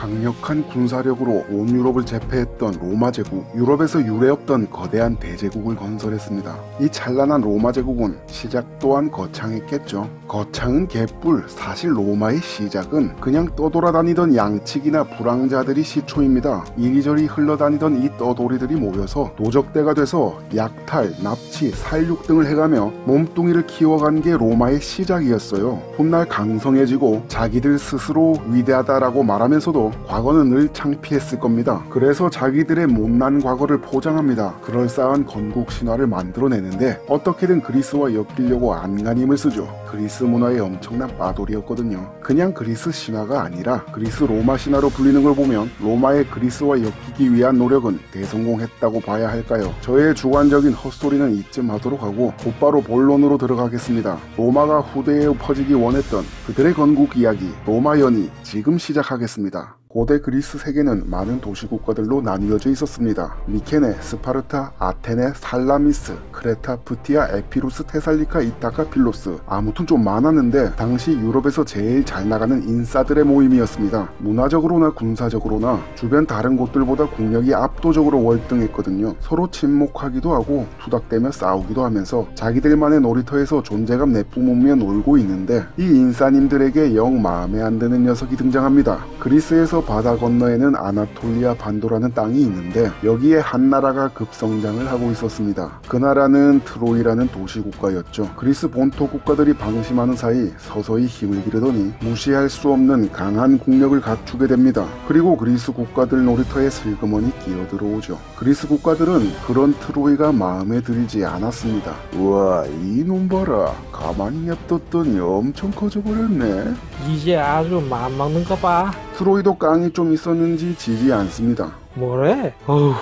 강력한 군사력으로 온 유럽을 제패했던 로마 제국, 유럽에서 유례없던 거대한 대제국을 건설했습니다. 이 찬란한 로마 제국은 시작 또한 거창했겠죠. 거창은 개뿔, 사실 로마의 시작은 그냥 떠돌아다니던 양치기나 불황자들이 시초입니다. 이리저리 흘러다니던 이 떠돌이들이 모여서 도적대가 돼서 약탈, 납치, 살육 등을 해가며 몸뚱이를 키워간 게 로마의 시작이었어요. 훗날 강성해지고 자기들 스스로 위대하다라고 말하면서도 과거는 늘 창피했을 겁니다. 그래서 자기들의 못난 과거를 포장합니다. 그럴싸한 건국 신화를 만들어내는데 어떻게든 그리스와 엮이려고 안간힘을 쓰죠. 그리스 문화의 엄청난 빠돌이였거든요. 그냥 그리스 신화가 아니라 그리스 로마 신화로 불리는 걸 보면 로마의 그리스와 엮이기 위한 노력은 대성공했다고 봐야 할까요? 저의 주관적인 헛소리는 이쯤 하도록 하고 곧바로 본론으로 들어가겠습니다. 로마가 후대에 퍼지기 원했던 그들의 건국 이야기 로마 연이 지금 시작하겠습니다. 고대 그리스 세계는 많은 도시국가들로 나뉘어져 있었습니다. 미케네, 스파르타, 아테네, 살라미스, 크레타, 프티아, 에피루스, 테살리카, 이타카, 필로스. 아무튼 좀 많았는데 당시 유럽에서 제일 잘 나가는 인싸들의 모임이었습니다. 문화적으로나 군사적으로나 주변 다른 곳들보다 국력이 압도적으로 월등했거든요. 서로 침묵하기도 하고 투닥대며 싸우기도 하면서 자기들만의 놀이터에서 존재감 내뿜으며 놀고 있는데 이 인싸님들에게 영 마음에 안 드는 녀석이 등장합니다. 그리스에서 바다 건너에는 아나톨리아 반도라는 땅이 있는데 여기에 한 나라가 급성장을 하고 있었습니다. 그 나라는 트로이라는 도시국가였죠. 그리스 본토 국가들이 방심하는 사이 서서히 힘을 기르더니 무시할 수 없는 강한 국력을 갖추게 됩니다. 그리고 그리스 국가들 놀이터에 슬그머니 끼어들어오죠. 그리스 국가들은 그런 트로이가 마음에 들지 않았습니다. 우와, 이놈 봐라. 가만히 냅뒀더니 엄청 커져버렸네. 이제 아주 맘먹는 거 봐. 트로이도 깡이 좀 있었는지 지지 않습니다. 뭐래? 어휴,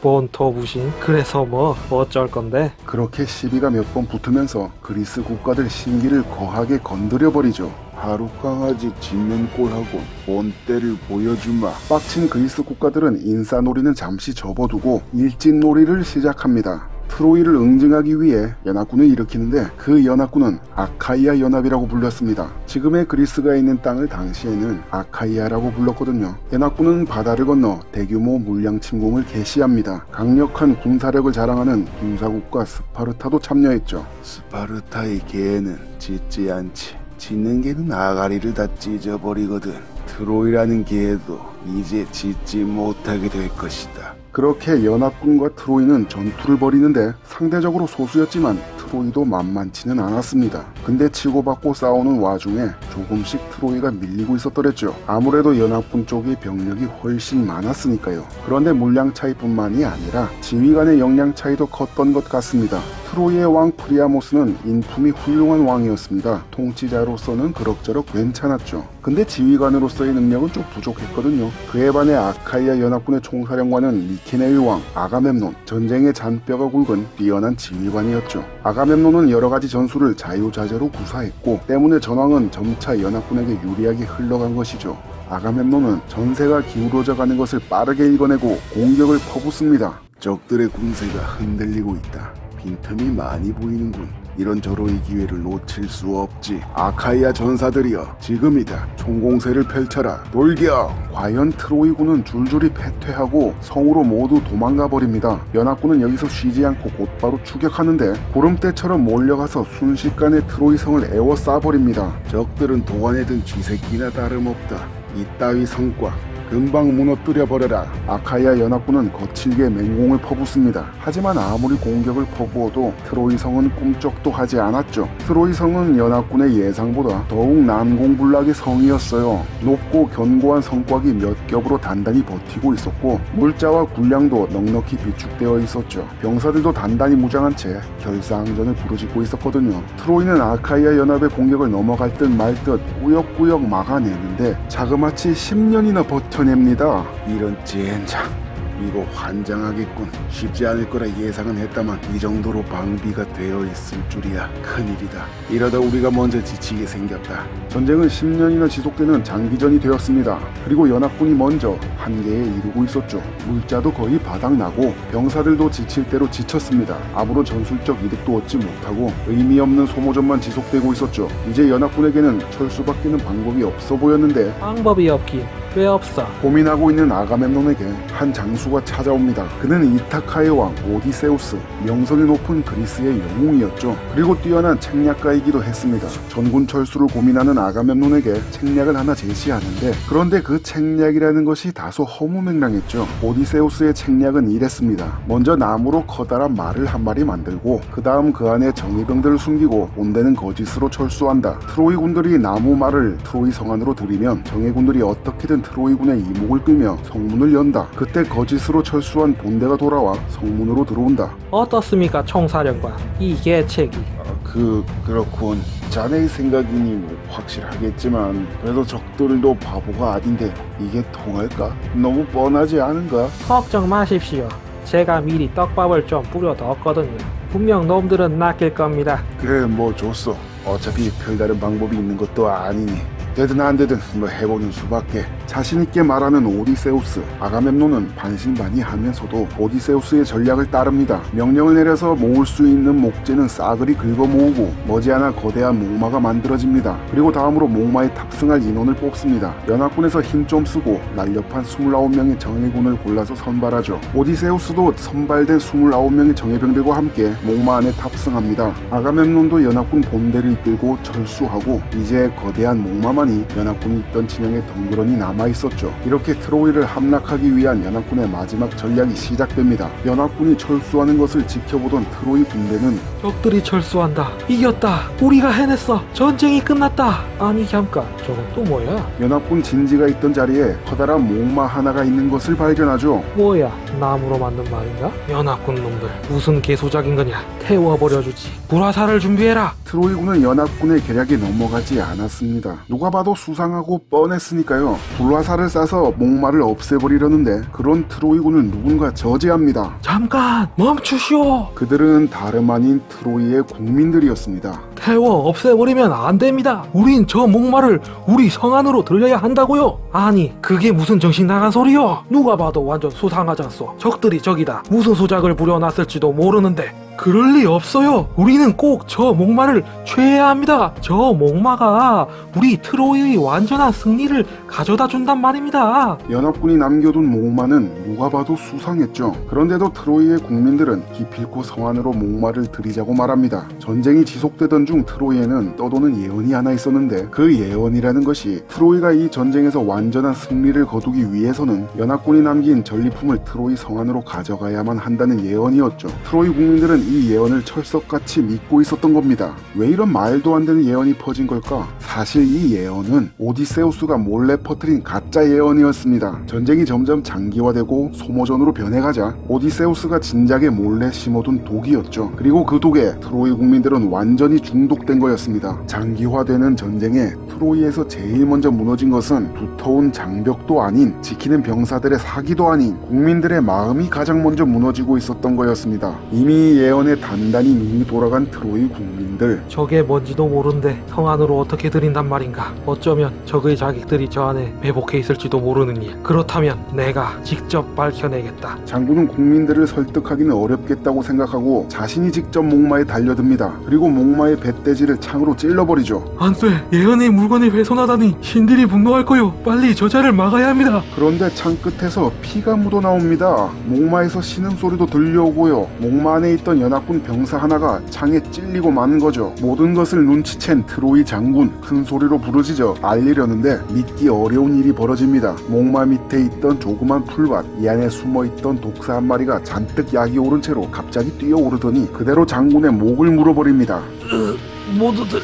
본토 부신. 그래서 뭐 어쩔 건데? 그렇게 시비가 몇 번 붙으면서 그리스 국가들 심기를 거하게 건드려버리죠. 하루 강아지 짖는 꼴하고 본때를 보여주마. 빡친 그리스 국가들은 인싸놀이는 잠시 접어두고 일진놀이를 시작합니다. 트로이를 응징하기 위해 연합군을 일으키는데 그 연합군은 아카이아 연합이라고 불렸습니다. 지금의 그리스가 있는 땅을 당시에는 아카이아라고 불렀거든요. 연합군은 바다를 건너 대규모 물량 침공을 개시합니다. 강력한 군사력을 자랑하는 군사국가 스파르타도 참여했죠. 스파르타의 개는 짖지 않지. 짖는 개는 아가리를 다 찢어버리거든. 트로이라는 개도 이제 짖지 못하게 될 것이다. 그렇게 연합군과 트로이는 전투를 벌이는데 상대적으로 소수였지만 트로이도 만만치는 않았습니다. 근데 치고받고 싸우는 와중에 조금씩 트로이가 밀리고 있었더랬죠. 아무래도 연합군 쪽의 병력이 훨씬 많았으니까요. 그런데 물량 차이뿐만이 아니라 지휘 간의 역량 차이도 컸던 것 같습니다. 트로이의 왕 프리아모스는 인품이 훌륭한 왕이었습니다. 통치자로서는 그럭저럭 괜찮았죠. 근데 지휘관으로서의 능력은 좀 부족했거든요. 그에 반해 아카이아 연합군의 총사령관은 미케네의 왕 아가멤논, 전쟁의 잔뼈가 굵은 뛰어난 지휘관이었죠. 아가멤논은 여러가지 전술을 자유자재로 구사했고 때문에 전황은 점차 연합군에게 유리하게 흘러간 것이죠. 아가멤논은 전세가 기울어져 가는 것을 빠르게 읽어내고 공격을 퍼붓습니다. 적들의 군세가 흔들리고 있다. 빈틈이 많이 보이는군. 이런저런 기회를 놓칠 수 없지. 아카이아 전사들이여, 지금이다. 총공세를 펼쳐라. 돌격! 과연 트로이군은 줄줄이 패퇴하고 성으로 모두 도망가 버립니다. 연합군은 여기서 쉬지 않고 곧바로 추격하는데 구름대처럼 몰려가서 순식간에 트로이 성을 에워싸버립니다. 적들은 도안에 든 쥐새끼나 다름없다. 이따위 성과 금방 무너뜨려버려라. 아카이아 연합군은 거칠게 맹공을 퍼붓습니다. 하지만 아무리 공격을 퍼부어도 트로이 성은 꿈쩍도 하지 않았죠. 트로이 성은 연합군의 예상보다 더욱 난공불락의 성이었어요. 높고 견고한 성곽이 몇 겹으로 단단히 버티고 있었고 물자와 군량도 넉넉히 비축되어 있었죠. 병사들도 단단히 무장한 채 결사항전을 부르짖고 있었거든요. 트로이는 아카이아 연합의 공격을 넘어갈 듯 말 듯 꾸역꾸역 막아내는데 자그마치 10년이나 버텨냅니다. 이런 젠장, 이거 환장하겠군. 쉽지 않을 거라 예상은 했다만 이 정도로 방비가 되어 있을 줄이야. 큰일이다. 이러다 우리가 먼저 지치게 생겼다. 전쟁은 10년이나 지속되는 장기전이 되었습니다. 그리고 연합군이 먼저 한계에 이르고 있었죠. 물자도 거의 바닥나고 병사들도 지칠 대로 지쳤습니다. 아무런 전술적 이득도 얻지 못하고 의미 없는 소모전만 지속되고 있었죠. 이제 연합군에게는 철수밖에는 방법이 없어 보였는데 방법이 없긴 왜 없어? 고민하고 있는 아가멤논에게 한 장수가 찾아옵니다. 그는 이타카의 왕 오디세우스, 명성이 높은 그리스의 영웅이었죠. 그리고 뛰어난 책략가이기도 했습니다. 전군 철수를 고민하는 아가멤논에게 책략을 하나 제시하는데, 그런데 그 책략이라는 것이 다소 허무맹랑했죠. 오디세우스의 책략은 이랬습니다. 먼저 나무로 커다란 말을 한 마리 만들고 그 다음 그 안에 정예병들을 숨기고 본대는 거짓으로 철수한다. 트로이 군들이 나무 말을 트로이 성 안으로 들이면 정예군들이 어떻게든 트로이 군의 이목을 끌며 성문을 연다. 그때 거짓으로 철수한 본대가 돌아와 성문으로 들어온다. 어떻습니까, 총사령관? 이 계책이. 그렇군. 자네의 생각이니 뭐 확실하겠지만 그래도 적들도 바보가 아닌데 이게 통할까? 너무 뻔하지 않은가? 걱정 마십시오. 제가 미리 떡밥을 좀 뿌려뒀거든요. 분명 놈들은 낚일 겁니다. 그래, 뭐 좋소. 어차피 별다른 방법이 있는 것도 아니니 되든 안 되든 뭐 해보는 수밖에. 자신있게 말하는 오디세우스. 아가멤논은 반신반의하면서도 오디세우스의 전략을 따릅니다. 명령을 내려서 모을 수 있는 목재는 싸그리 긁어 모으고 머지않아 거대한 목마가 만들어집니다. 그리고 다음으로 목마에 탑승할 인원을 뽑습니다. 연합군에서 힘 좀 쓰고 날렵한 29명의 정예군을 골라서 선발하죠. 오디세우스도 선발된 29명의 정예병들과 함께 목마 안에 탑승합니다. 아가멤논도 연합군 본대를 이끌고 철수하고 이제 거대한 목마만이 연합군이 있던 진영에 덩그러니 남아있었죠. 이렇게 트로이를 함락하기 위한 연합군의 마지막 전략이 시작됩니다. 연합군이 철수하는 것을 지켜보던 트로이 군대는 적들이 철수한다. 이겼다. 우리가 해냈어. 전쟁이 끝났다. 아니 잠깐, 저건 또 뭐야? 연합군 진지가 있던 자리에 커다란 목마 하나가 있는 것을 발견하죠. 뭐야, 나무로 만든 말인가? 연합군 놈들 무슨 개소작인 거냐? 태워버려주지. 불화살을 준비해라. 트로이군은 연합군의 계략에 넘어가지 않았습니다. 누가 봐도 수상하고 뻔했으니까요. 불화살을 쏴서 목마를 없애버리려는데 그런 트로이군을 누군가 저지합니다. 잠깐 멈추시오. 그들은 다름 아닌 트로이의 국민들이었습니다. 태워 없애버리면 안 됩니다. 우린 저 목마를 우리 성 안으로 들려야 한다고요. 아니 그게 무슨 정신 나간 소리요? 누가 봐도 완전 수상하잖소. 적들이 저기다 무슨 수작을 부려놨을지도 모르는데 그럴 리 없어요. 우리는 꼭 저 목마를 취해야 합니다. 저 목마가 우리 트로이의 완전한 승리를 가져다 준단 말입니다. 연합군이 남겨둔 목마는 누가 봐도 수상했죠. 그런데도 트로이의 국민들은 기필코 성 안으로 목마를 들이자고 말합니다. 전쟁이 지속되던 중 트로이에는 떠도는 예언이 하나 있었는데 그 예언이라는 것이 트로이가 이 전쟁에서 완전한 승리를 거두기 위해서는 연합군이 남긴 전리품을 트로이 성 안으로 가져가야만 한다는 예언이었죠. 트로이 국민들은 이 예언을 철석같이 믿고 있었던 겁니다. 왜 이런 말도 안 되는 예언이 퍼진 걸까? 사실 이 예언은 오디세우스가 몰래 퍼뜨린 가짜 예언이었습니다. 전쟁이 점점 장기화되고 소모전으로 변해가자 오디세우스가 진작에 몰래 심어둔 독이었죠. 그리고 그 독에 트로이 국민들은 완전히 중독된 거였습니다. 장기화되는 전쟁에 트로이에서 제일 먼저 무너진 것은 두터운 장벽도 아닌 지키는 병사들의 사기도 아닌 국민들의 마음이 가장 먼저 무너지고 있었던 거였습니다. 이미 예언에 단단히 눈이 돌아간 트로이 국민들. 저게 뭔지도 모르는데 성 안으로 어떻게 들인단 말인가? 어쩌면 적의 자객들이 저 안에 매복해 있을지도 모르는 일. 그렇다면 내가 직접 밝혀내겠다. 장군은 국민들을 설득하기는 어렵겠다고 생각하고 자신이 직접 목마에 달려듭니다. 그리고 목마의 배돼지를 창으로 찔러버리죠. 안돼, 예언의 물건이 훼손하다니 신들이 분노할 거요. 빨리 저자를 막아야 합니다. 그런데 창 끝에서 피가 묻어나옵니다. 목마에서 신음소리도 들려오고요. 목마 안에 있던 연합군 병사 하나가 창에 찔리고 마는 거죠. 모든 것을 눈치챈 트로이 장군 큰 소리로 부르짖어 알리려는데 믿기 어려운 일이 벌어집니다. 목마 밑에 있던 조그만 풀밭, 이 안에 숨어있던 독사 한 마리가 잔뜩 약이 오른 채로 갑자기 뛰어오르더니 그대로 장군의 목을 물어버립니다. 모두들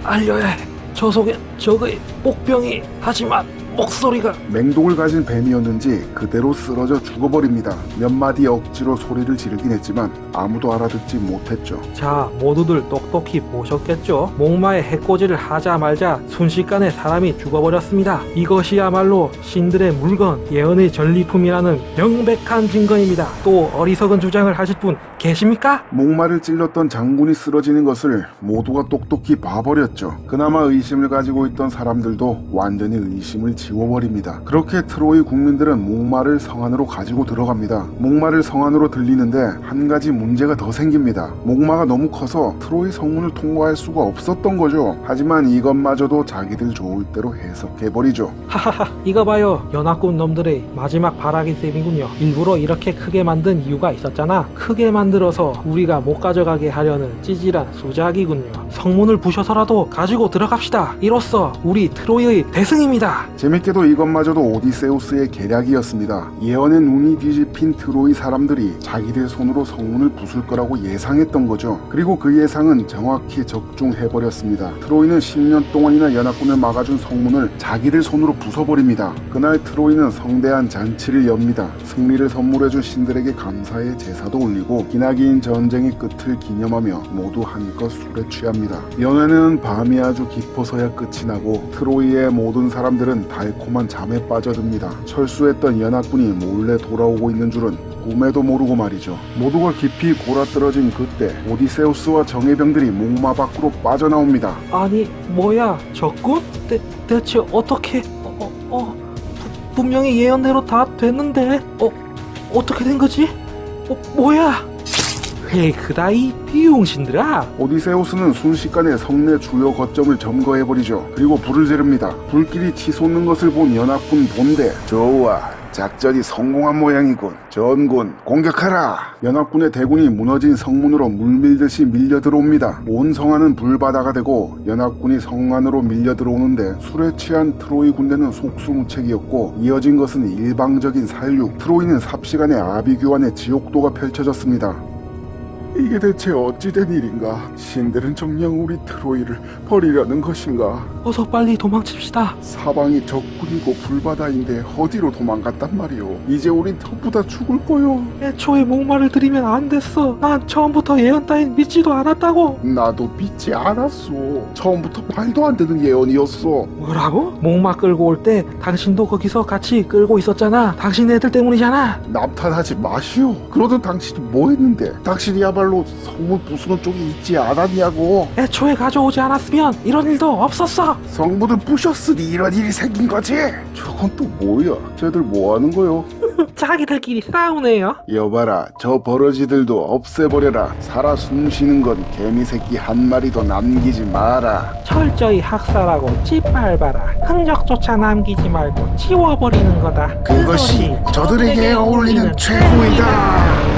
알려야 해. 저 속에 적의 목병이. 하지만 목소리가. 맹독을 가진 뱀이었는지 그대로 쓰러져 죽어버립니다. 몇 마디 억지로 소리를 지르긴 했지만 아무도 알아듣지 못했죠. 자, 모두들 똑똑히 보셨겠죠? 목마에 해코지를 하자 말자 순식간에 사람이 죽어버렸습니다. 이것이야말로 신들의 물건, 예언의 전리품이라는 명백한 증거입니다. 또 어리석은 주장을 하실 분 계십니까? 목마를 찔렀던 장군이 쓰러지는 것을 모두가 똑똑히 봐버렸죠. 그나마 의심을 가지고 있던 사람들도 완전히 의심을 지워버립니다. 그렇게 트로이 국민들은 목마를 성 안으로 가지고 들어갑니다. 목마를 성 안으로 들리는데 한 가지 문제가 더 생깁니다. 목마가 너무 커서 트로이 성 성문을 통과할 수가 없었던 거죠. 하지만 이것마저도 자기들 좋을 대로 해석해버리죠. 하하하, 이거 봐요. 연합군 놈들의 마지막 발악의 셈이군요. 일부러 이렇게 크게 만든 이유가 있었잖아. 크게 만들어서 우리가 못 가져가게 하려는 찌질한 수작이군요. 성문을 부셔서라도 가지고 들어갑시다. 이로써 우리 트로이의 대승입니다. 재밌게도 이것마저도 오디세우스의 계략이었습니다. 예언에 눈이 뒤집힌 트로이 사람들이 자기들 손으로 성문을 부술 거라고 예상했던 거죠. 그리고 그 예상은 정확히 적중해버렸습니다. 트로이는 10년 동안이나 연합군을 막아준 성문을 자기들 손으로 부숴버립니다. 그날 트로이는 성대한 잔치를 엽니다. 승리를 선물해준 신들에게 감사의 제사도 올리고 기나긴 전쟁의 끝을 기념하며 모두 한껏 술에 취합니다. 연회는 밤이 아주 깊어서야 끝이 나고 트로이의 모든 사람들은 달콤한 잠에 빠져듭니다. 철수했던 연합군이 몰래 돌아오고 있는 줄은 꿈에도 모르고 말이죠. 모두가 깊이 골아떨어진 그때 오디세우스와 정예병들이 목마 밖으로 빠져나옵니다. 아니 뭐야, 적군? 대체 어떻게... 분명히 예언대로 다 됐는데 어떻게 된 거지? 뭐야? 페이크다 이 비용신들아. 오디세우스는 순식간에 성내 주요 거점을 점거해버리죠. 그리고 불을 지릅니다. 불길이 치솟는 것을 본 연합군 본대, 좋아, 작전이 성공한 모양이군. 전군 공격하라. 연합군의 대군이 무너진 성문으로 물밀듯이 밀려 들어옵니다. 온 성안은 불바다가 되고 연합군이 성 안으로 밀려 들어오는데 술에 취한 트로이 군대는 속수무책이었고 이어진 것은 일방적인 살육. 트로이는 삽시간에 아비규환의 지옥도가 펼쳐졌습니다. 이게 대체 어찌된 일인가? 신들은 정녕 우리 트로이를 버리려는 것인가? 어서 빨리 도망칩시다. 사방이 적군이고 불바다인데 어디로 도망갔단 말이오? 이제 우린 전부 다 죽을 거요. 애초에 목마를 들이면 안 됐어. 난 처음부터 예언 따윈 믿지도 않았다고. 나도 믿지 않았어. 처음부터 말도 안 되는 예언이었어. 뭐라고? 목마 끌고 올 때 당신도 거기서 같이 끌고 있었잖아. 당신 애들 때문이잖아. 남탓하지 마시오. 그러던 당신이 뭐 했는데? 당신이야말로 성문 부수는 쪽이 있지 않았냐고. 애초에 가져오지 않았으면 이런 일도 없었어. 성문을 부셨으니 이런 일이 생긴 거지. 저건 또 뭐야? 쟤들 뭐 하는 거요? 자기들끼리 싸우네요. 여봐라, 저 버러지들도 없애버려라. 살아 숨쉬는 건 개미새끼 한 마리도 남기지 마라. 철저히 학살하고 짓밟아라. 흔적조차 남기지 말고 치워버리는 거다. 그것이 저들에게 어울리는 최고이다.